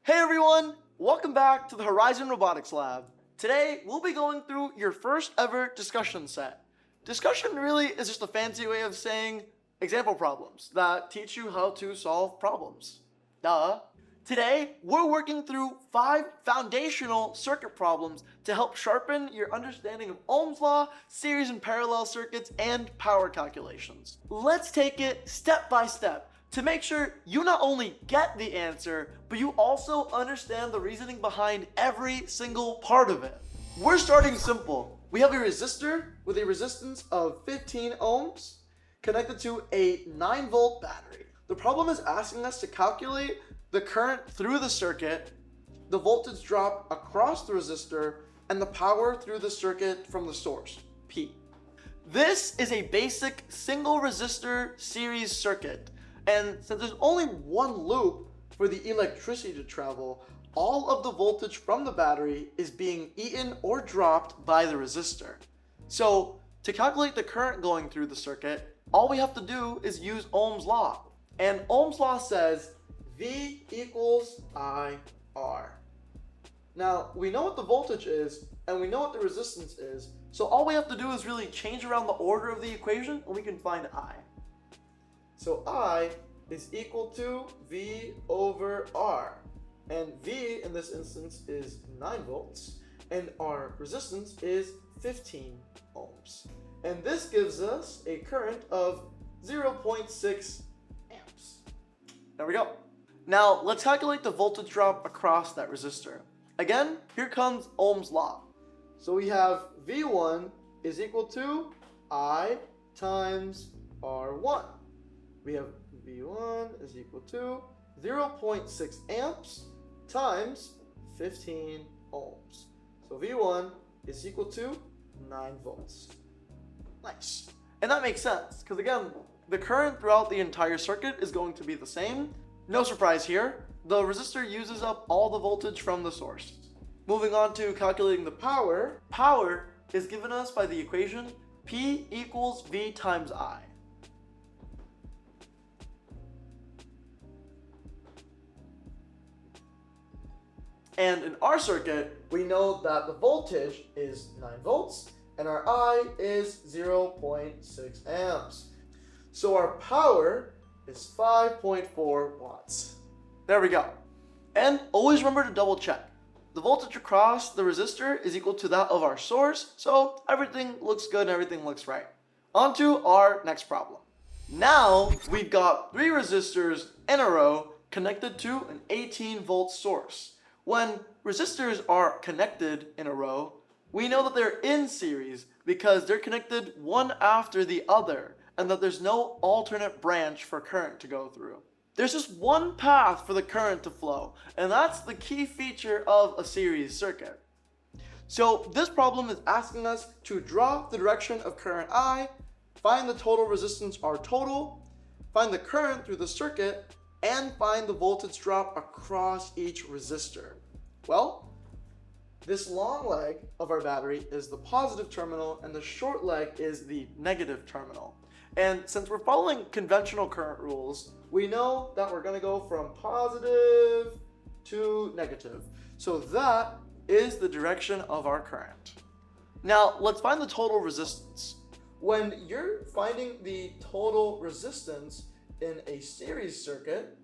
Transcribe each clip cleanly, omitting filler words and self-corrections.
Hey everyone! Welcome back to the Horizon Robotics Lab. Today, we'll be going through your first ever discussion set. Discussion really is just a fancy way of saying example problems that teach you how to solve problems. Duh. Today, we're working through 5 foundational circuit problems to help sharpen your understanding of Ohm's law, series and parallel circuits, and power calculations. Let's take it step by step to make sure you not only get the answer, but you also understand the reasoning behind every single part of it. We're starting simple. We have a resistor with a resistance of 15 ohms connected to a 9-volt battery. The problem is asking us to calculate the current through the circuit, the voltage drop across the resistor, and the power through the circuit from the source, P. This is a basic single resistor series circuit. And since there's only one loop for the electricity to travel, all of the voltage from the battery is being eaten or dropped by the resistor. So to calculate the current going through the circuit, all we have to do is use Ohm's law. And Ohm's law says V equals IR. Now, we know what the voltage is, and we know what the resistance is, so all we have to do is really change around the order of the equation, and we can find I. So I is equal to V over R. And V in this instance is 9 volts. And our resistance is 15 ohms. And this gives us a current of 0.6 amps. There we go. Now let's calculate the voltage drop across that resistor. Again, here comes Ohm's law. So we have V1 is equal to I times R1. We have V1 is equal to 0.6 amps times 15 ohms. So V1 is equal to 9 volts. Nice. And that makes sense, because again, the current throughout the entire circuit is going to be the same. No surprise here. The resistor uses up all the voltage from the source. Moving on to calculating the power. Power is given us by the equation P equals V times I. And in our circuit, we know that the voltage is 9 volts and our I is 0.6 amps. So our power is 5.4 watts. There we go. And always remember to double check. The voltage across the resistor is equal to that of our source, so everything looks good and everything looks right. On to our next problem. Now we've got 3 resistors in a row connected to an 18-volt source. When resistors are connected in a row, we know that they're in series because they're connected one after the other and that there's no alternate branch for current to go through. There's just one path for the current to flow, and that's the key feature of a series circuit. So this problem is asking us to draw the direction of current I, find the total resistance R total, find the current through the circuit, and find the voltage drop across each resistor. Well, this long leg of our battery is the positive terminal and the short leg is the negative terminal. And since we're following conventional current rules, we know that we're going to go from positive to negative. So that is the direction of our current. Now let's find the total resistance. When you're finding the total resistance in a series circuit,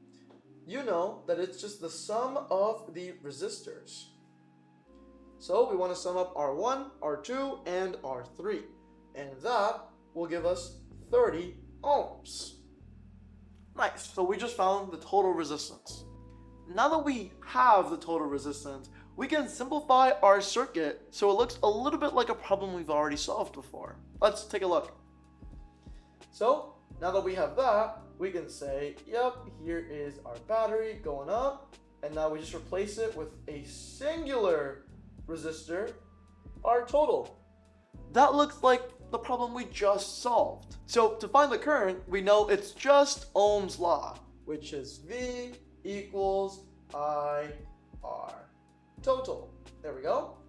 you know that it's just the sum of the resistors. So we want to sum up R1, R2, and R3. And that will give us 30 ohms. Nice, so we just found the total resistance. Now that we have the total resistance, we can simplify our circuit so it looks a little bit like a problem we've already solved before. Let's take a look. So now that we have that, we can say, yep, here is our battery going up, and now we just replace it with a singular resistor, our total. That looks like the problem we just solved. So to find the current, we know it's just Ohm's law, which is V equals IR total. There we go.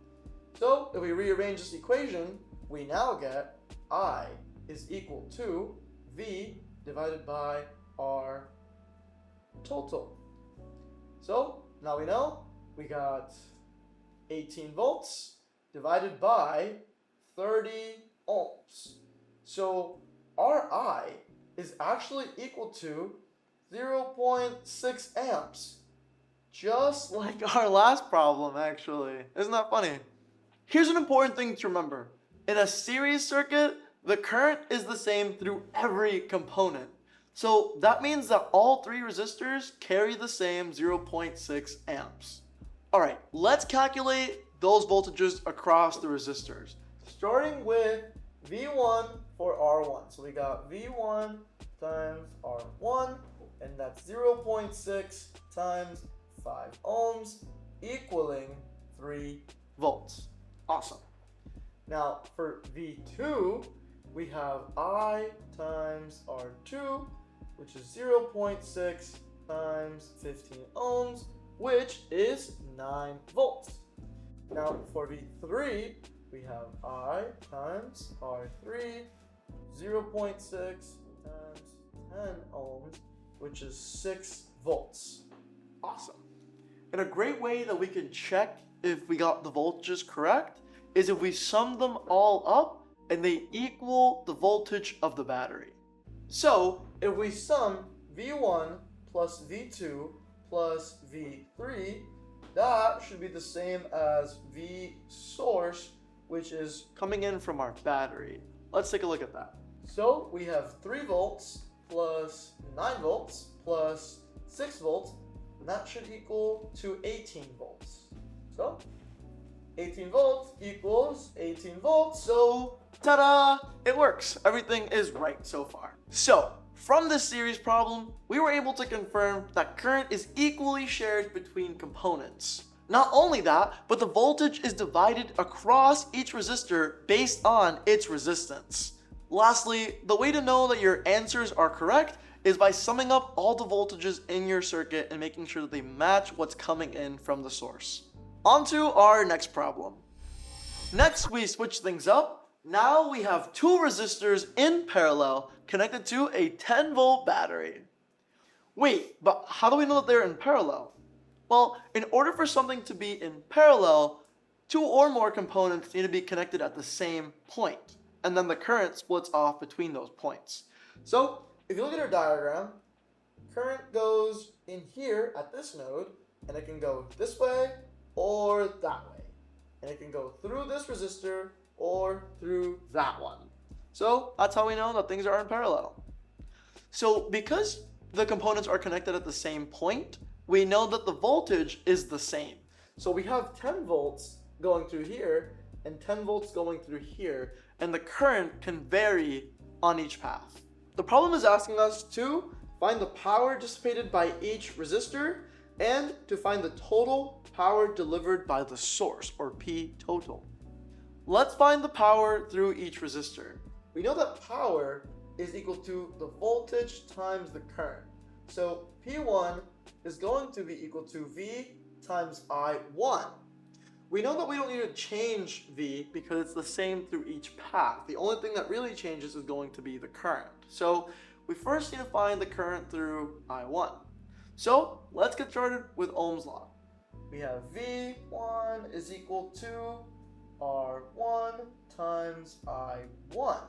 So if we rearrange this equation, we now get I is equal to V divided by R total. So Now we know we got 18 volts divided by 30 ohms. So our I is actually equal to 0.6 amps. Just like our last problem, actually. Isn't that funny? Here's an important thing to remember. In a series circuit, the current is the same through every component. So that means that all three resistors carry the same 0.6 amps. Alright, let's calculate those voltages across the resistors. Starting with V1 for R1. So we got V1 times R1, and that's 0.6 times 5 ohms, equaling 3 volts. Awesome. Now for V2, we have I times R2, which is 0.6 times 15 ohms, which is 9 volts. Now for V3, we have I times R3, 0.6 times 10 ohms, which is 6 volts. Awesome. And a great way that we can check if we got the voltages correct is if we sum them all up and they equal the voltage of the battery. So if we sum V1 plus V2 plus V3, that should be the same as V source, which is coming in from our battery. Let's take a look at that. So we have 3 volts plus 9 volts plus 6 volts, and that should equal to 18 volts. So 18 volts equals 18 volts. So ta-da! It works. Everything is right so far. So from this series problem, we were able to confirm that current is equally shared between components. Not only that, but the voltage is divided across each resistor based on its resistance. Lastly, the way to know that your answers are correct is by summing up all the voltages in your circuit and making sure that they match what's coming in from the source. On to our next problem. Next, we switch things up. Now we have 2 resistors in parallel connected to a 10-volt battery. Wait, but how do we know that they're in parallel? Well, in order for something to be in parallel, 2 or more components need to be connected at the same point, and then the current splits off between those points. So, if you look at our diagram, current goes in here at this node, and it can go this way or that way. And it can go through this resistor or through that one. So that's how we know that things are in parallel. So because the components are connected at the same point, we know that the voltage is the same. So we have 10 volts going through here and 10 volts going through here, and the current can vary on each path. The problem is asking us to find the power dissipated by each resistor and to find the total power delivered by the source, or P total. Let's find the power through each resistor. We know that power is equal to the voltage times the current. So P1 is going to be equal to V times I1. We know that we don't need to change V because it's the same through each path. The only thing that really changes is going to be the current. So we first need to find the current through I1. So let's get started with Ohm's law. We have V1 is equal to R1 times I1.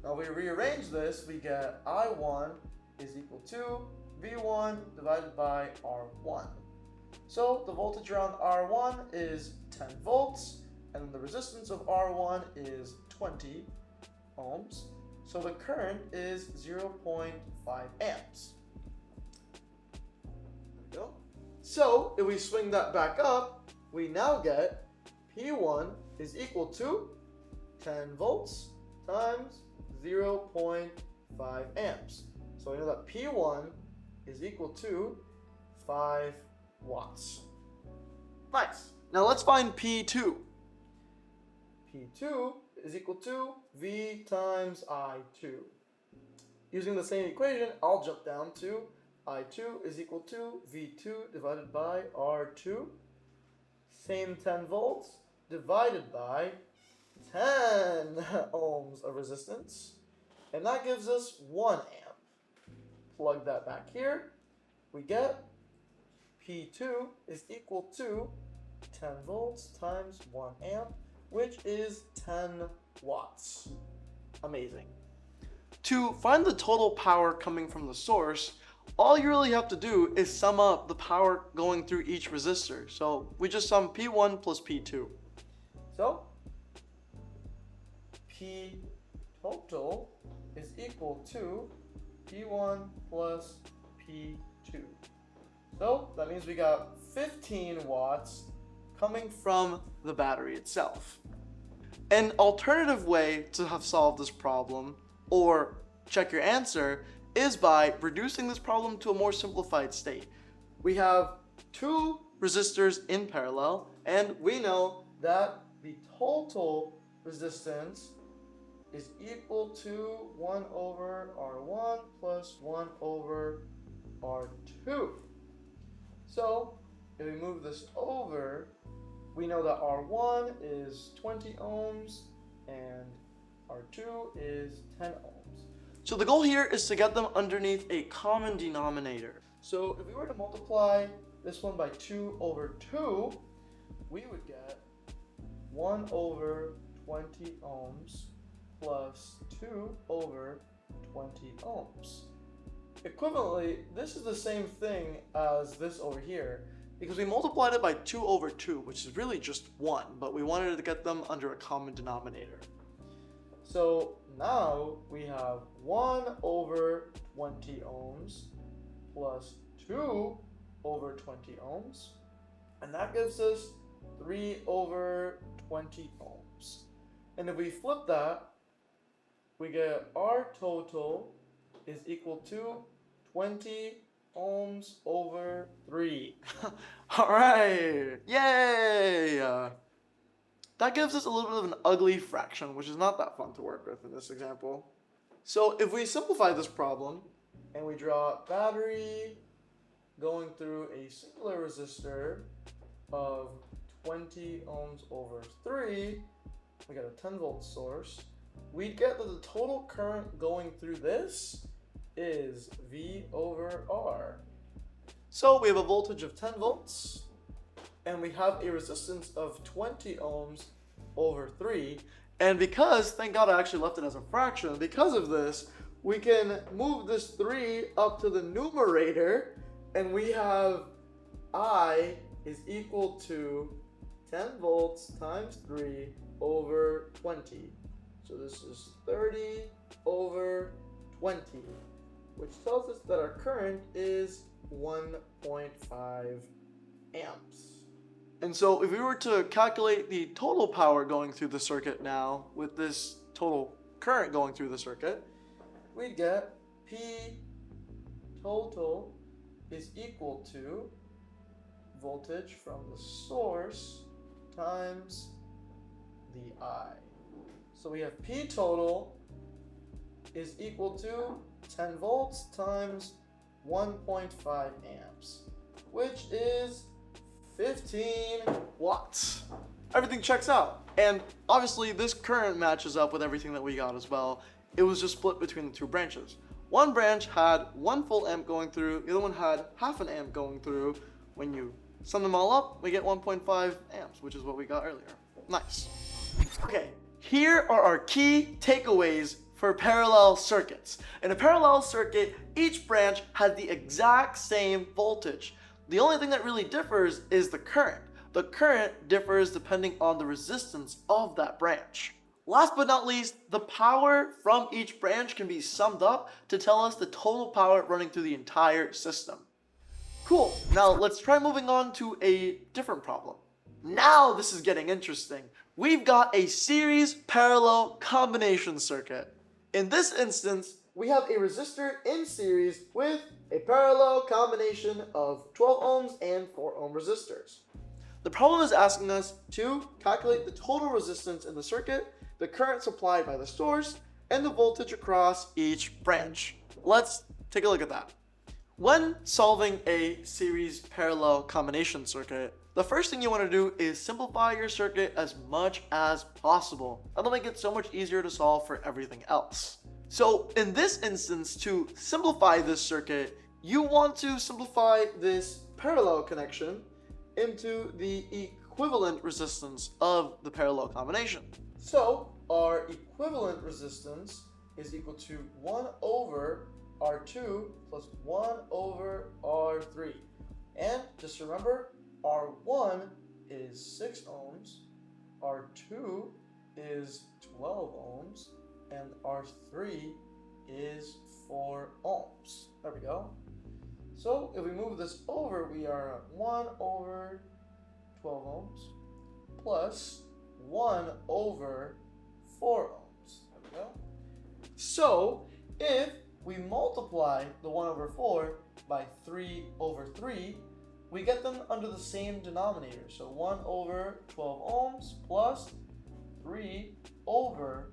Now we rearrange this, we get I1 is equal to V1 divided by R1. So the voltage around R1 is 10 volts, and the resistance of R1 is 20 ohms. So the current is 0.5 amps. There we go. So if we swing that back up, we now get P1 is equal to 10 volts times 0.5 amps. So we know that P1 is equal to 5 watts. Nice. Now let's find P2. P2 is equal to V times I2. Using the same equation, I'll jump down to I2 is equal to V2 divided by R2. Same 10 volts divided by 10 ohms of resistance. And that gives us 1 amp. Plug that back here. We get P2 is equal to 10 volts times 1 amp, which is 10 watts. Amazing. To find the total power coming from the source, all you really have to do is sum up the power going through each resistor. So we just sum P1 plus P2. So P total is equal to P1 plus P2. So that means we got 15 watts coming from the battery itself. An alternative way to have solved this problem, or check your answer, is by reducing this problem to a more simplified state. We have two resistors in parallel, and we know that the total resistance is equal to 1 over R1 plus 1 over R2. So if we move this over, we know that R1 is 20 ohms and R2 is 10 ohms. So the goal here is to get them underneath a common denominator. So if we were to multiply this one by 2 over 2, we would get 1 over 20 ohms plus 2 over 20 ohms. Equivalently, this is the same thing as this over here, because we multiplied it by 2 over 2, which is really just 1, but we wanted to get them under a common denominator. So now we have 1 over 20 ohms plus 2 over 20 ohms, and that gives us 3 over 20 ohms. And if we flip that, we get our total is equal to 20 ohms over 3. Alright, yay! That gives us a little bit of an ugly fraction, which is not that fun to work with in this example. So if we simplify this problem, and we draw a battery going through a singular resistor of 20 ohms over 3, we got a 10 volt source, we'd get that the total current going through this is V over R. So we have a voltage of 10 volts, and we have a resistance of 20 ohms over 3. And because, thank God I actually left it as a fraction, because of this, we can move this 3 up to the numerator, and we have I is equal to 10 volts times 3 over 20. So this is 30 over 20, which tells us that our current is 1.5 amps. And so if we were to calculate the total power going through the circuit now with this total current going through the circuit, we'd get P total is equal to voltage from the source times the I. So we have P total is equal to 10 volts times 1.5 amps, which is 15 watts. Everything checks out. And obviously this current matches up with everything that we got as well. It was just split between the two branches. One branch had 1 full amp going through, the other one had half an amp going through. When you sum them all up, we get 1.5 amps, which is what we got earlier. Nice. Okay, here are our key takeaways for parallel circuits. In a parallel circuit, each branch has the exact same voltage. The only thing that really differs is the current. The current differs depending on the resistance of that branch. Last but not least, the power from each branch can be summed up to tell us the total power running through the entire system. Cool, now let's try moving on to a different problem. Now this is getting interesting. We've got a series parallel combination circuit. In this instance, we have a resistor in series with a parallel combination of 12 ohms and 4 ohm resistors. The problem is asking us to calculate the total resistance in the circuit, the current supplied by the source, and the voltage across each branch. Let's take a look at that. When solving a series parallel combination circuit, the first thing you want to do is simplify your circuit as much as possible. That'll make it so much easier to solve for everything else. So in this instance, to simplify this circuit, you want to simplify this parallel connection into the equivalent resistance of the parallel combination. So our equivalent resistance is equal to 1 over R2 plus 1 over R3. And just remember, R1 is 6 ohms, R2 is 12 ohms, and R3 is 4 ohms. There we go. So if we move this over, we are at 1 over 12 ohms plus 1 over 4 ohms. There we go. So if we multiply the 1 over 4 by 3 over 3, we get them under the same denominator. So 1 over 12 ohms plus 3 over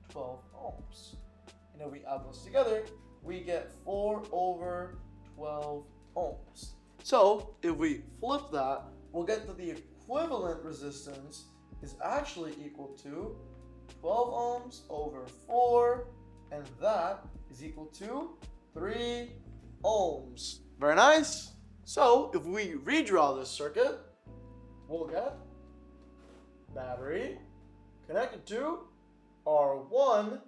12 ohms. And if we add those together, we get 4 over 12 ohms. So if we flip that, we'll get that the equivalent resistance is actually equal to 12 ohms over 4, and that is equal to 3 ohms. Very nice. So if we redraw this circuit, we'll get battery connected to R1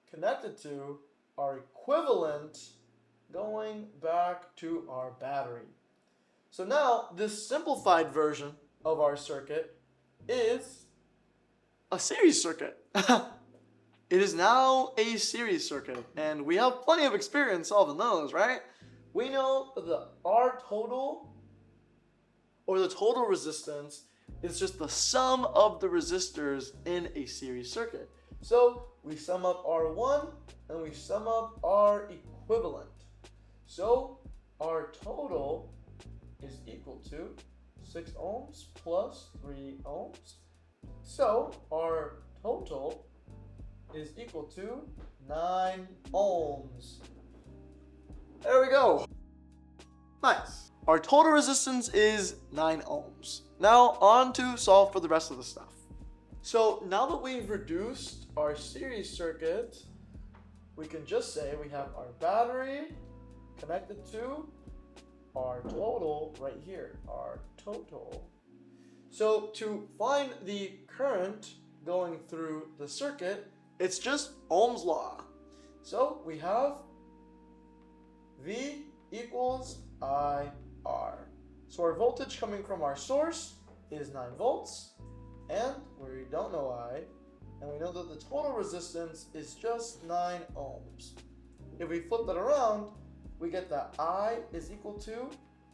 connected to our equivalent going back to our battery. So now this simplified version of our circuit is a series circuit. It is now a series circuit, and we have plenty of experience solving those, right? We know that our total, or the total resistance, is just the sum of the resistors in a series circuit. So we sum up R1 and we sum up our equivalent. So our total is equal to 6 ohms plus 3 ohms. So our total is equal to 9 ohms. There we go. Nice. Our total resistance is 9 ohms. Now on to solve for the rest of the stuff. So now that we've reduced our series circuit, we can just say we have our battery connected to our total right here, our total. So to find the current going through the circuit, it's just Ohm's law. So we have V equals IR. So our voltage coming from our source is 9 volts, and we don't know I, and we know that the total resistance is just 9 ohms. If we flip that around, we get that I is equal to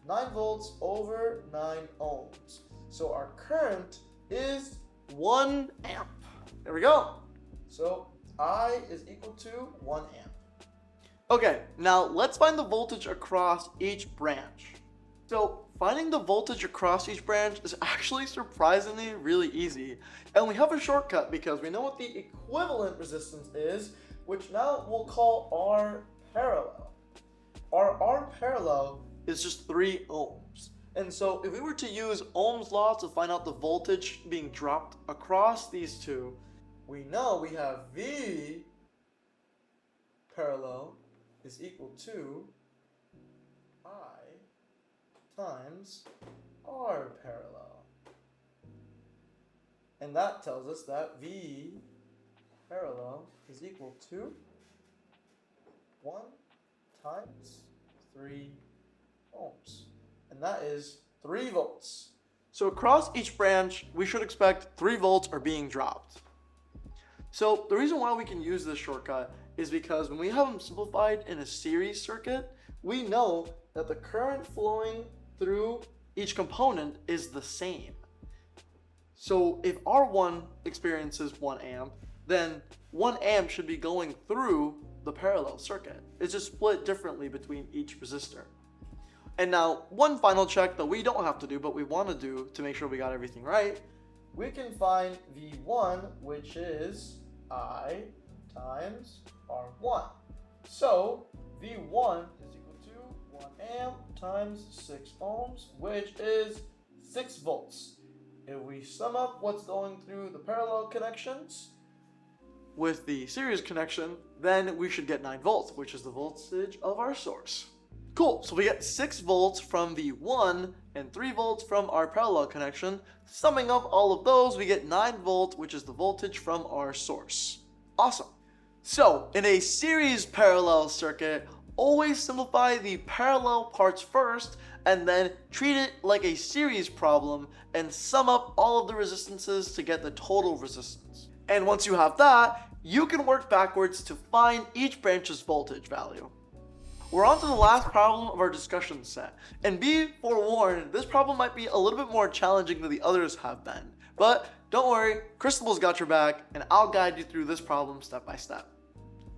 9 volts over 9 ohms. So our current is 1 amp. There we go. So I is equal to 1 amp. Okay, now let's find the voltage across each branch. So finding the voltage across each branch is actually surprisingly really easy. And we have a shortcut because we know what the equivalent resistance is, which now we'll call R parallel. Our R parallel is just 3 ohms. And so if we were to use Ohm's law to find out the voltage being dropped across these two, we know we have V parallel is equal to I times R parallel. And that tells us that V parallel is equal to 1 times 3 ohms. And that is 3 volts. So across each branch, we should expect 3 volts are being dropped. So the reason why we can use this shortcut is because when we have them simplified in a series circuit, we know that the current flowing through each component is the same. So if R1 experiences 1 amp, then 1 amp should be going through the parallel circuit. It's just split differently between each resistor. And now one final check that we don't have to do, but we want to do to make sure we got everything right, we can find V1, which is I times R1. So V1 is equal to 1 amp times 6 ohms, which is 6 volts. If we sum up what's going through the parallel connections with the series connection, then we should get 9 volts, which is the voltage of our source. Cool, so we get 6 volts from the 1 and 3 volts from our parallel connection. Summing up all of those, we get 9 volts, which is the voltage from our source. Awesome. So, in a series parallel circuit, always simplify the parallel parts first, and then treat it like a series problem and sum up all of the resistances to get the total resistance. And once you have that, you can work backwards to find each branch's voltage value. We're on to the last problem of our discussion set, and be forewarned, this problem might be a little bit more challenging than the others have been. But don't worry, Crystal's got your back, and I'll guide you through this problem step by step.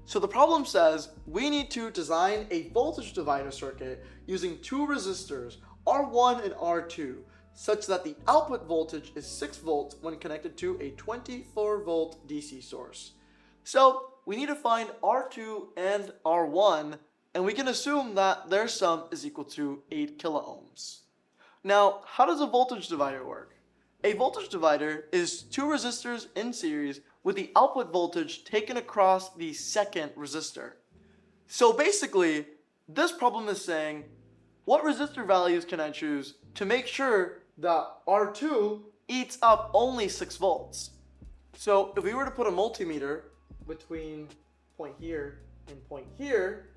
So the problem says we need to design a voltage divider circuit using 2 resistors, R1 and R2, such that the output voltage is 6 volts when connected to a 24 volt DC source. So we need to find R2 and R1, and we can assume that their sum is equal to 8 kiloohms. Now, how does a voltage divider work? A voltage divider is 2 resistors in series with the output voltage taken across the second resistor. So basically, this problem is saying, what resistor values can I choose to make sure that R2 eats up only 6 volts? So if we were to put a multimeter between point here and point here,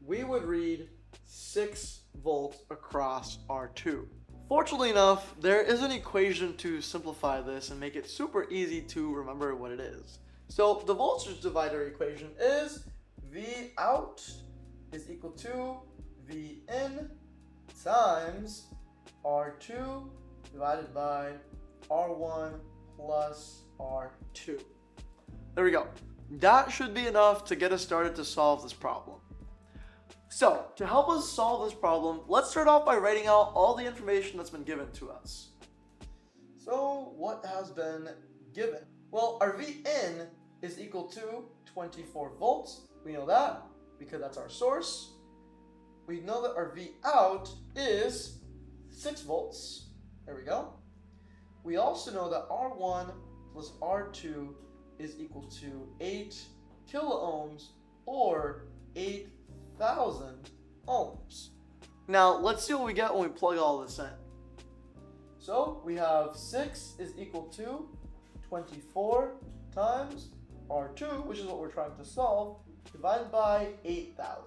we would read 6 volts across R2. Fortunately enough, there is an equation to simplify this and make it super easy to remember what it is. So the voltage divider equation is V out is equal to V in times R2 divided by R1 plus R2. There we go. That should be enough to get us started to solve this problem. So, to help us solve this problem, let's start off by writing out all the information that's been given to us. So, what has been given? Well, our Vin is equal to 24 volts. We know that because that's our source. We know that our Vout is 6 volts. There we go. We also know that R1 plus R2 is equal to 8 kiloohms or 8,000 ohms. Now let's see what we get when we plug all this in. So we have 6 is equal to 24 times R2, which is what we're trying to solve, divided by 8,000.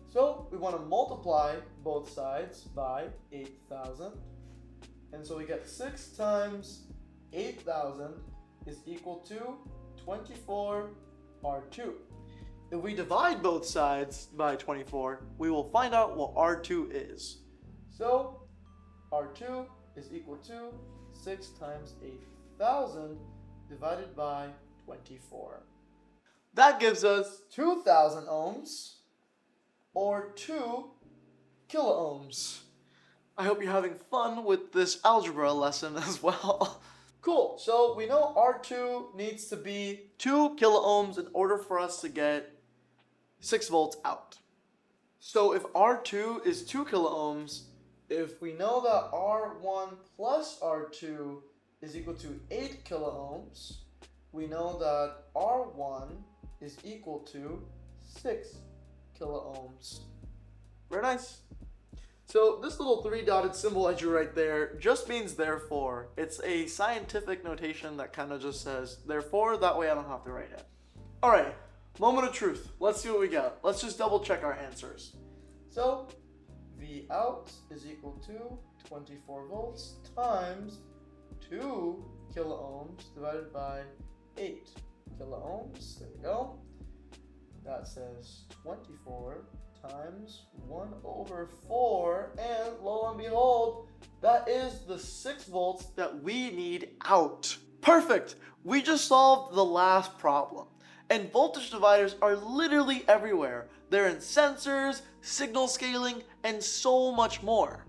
So we want to multiply both sides by 8,000. And so we get 6 times 8,000 is equal to 24 R2. If we divide both sides by 24, we will find out what R2 is. So R2 is equal to 6 times 8,000 divided by 24. That gives us 2,000 ohms or 2 kiloohms. I hope you're having fun with this algebra lesson as well. Cool, so we know R2 needs to be 2 kiloohms in order for us to get 6 volts out. So if R2 is 2 kiloohms, if we know that R1 plus R2 is equal to 8 kiloohms, we know that R1 is equal to 6 kiloohms. Very nice. So this little 3-dotted symbol I drew right there just means therefore. It's a scientific notation that kind of just says therefore, that way I don't have to write it. Alright, moment of truth. Let's see what we got. Let's just double check our answers. So V out is equal to 24 volts times 2 kiloohms divided by 8 kiloohms. There we go. That says 24 times 1/4, and lo and behold, that is the 6 volts that we need out. Perfect! We just solved the last problem. And voltage dividers are literally everywhere. They're in sensors, signal scaling, and so much more.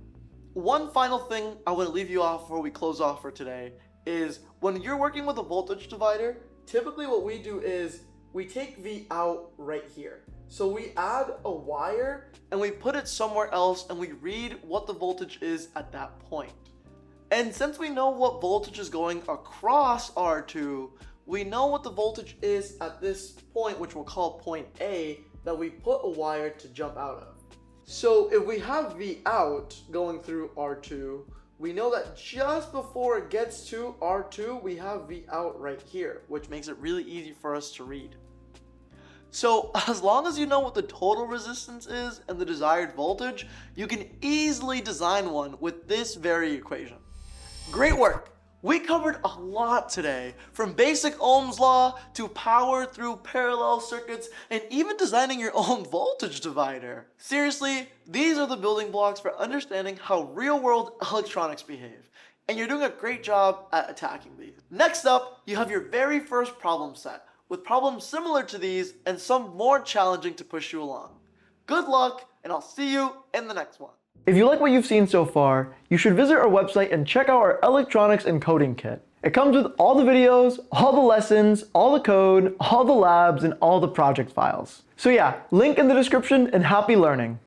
One final thing I want to leave you off before we close off for today is when you're working with a voltage divider, typically what we do is we take V out right here. So we add a wire and we put it somewhere else and we read what the voltage is at that point. And since we know what voltage is going across R2, we know what the voltage is at this point, which we'll call point A, that we put a wire to jump out of. So if we have V out going through R2, we know that just before it gets to R2, we have V out right here, which makes it really easy for us to read. So as long as you know what the total resistance is and the desired voltage, you can easily design one with this very equation. Great work! We covered a lot today, from basic Ohm's law to power through parallel circuits and even designing your own voltage divider. Seriously, these are the building blocks for understanding how real-world electronics behave, and you're doing a great job at attacking these. Next up, you have your very first problem set, with problems similar to these and some more challenging to push you along. Good luck, and I'll see you in the next one. If you like what you've seen so far, you should visit our website and check out our electronics and coding kit. It comes with all the videos, all the lessons, all the code, all the labs, and all the project files. So yeah, link in the description and happy learning.